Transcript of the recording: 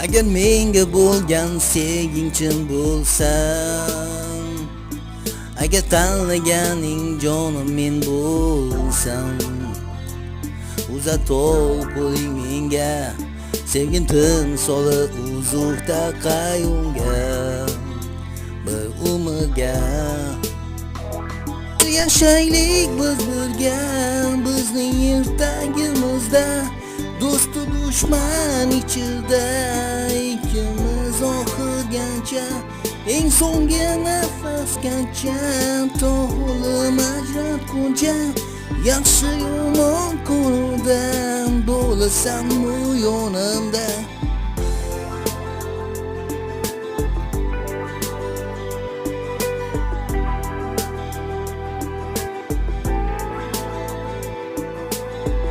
Agar menga bo'lgan sevging chin bo'lsa, agar tanlaganing jonim men bo'lsam, uzatov qo'ling menga, sevgim timsoli uzukda qayyumga, bir umrga. Yashaylik biz birga, bizning yurtagimizda, do'stu dushman ichida, ikkimiz oxirgacha, eng so'nggi nafasgacha, to'g'lim ajratguncha, yaxshi yomon ko'rdim, bo'lasanmi yonimda.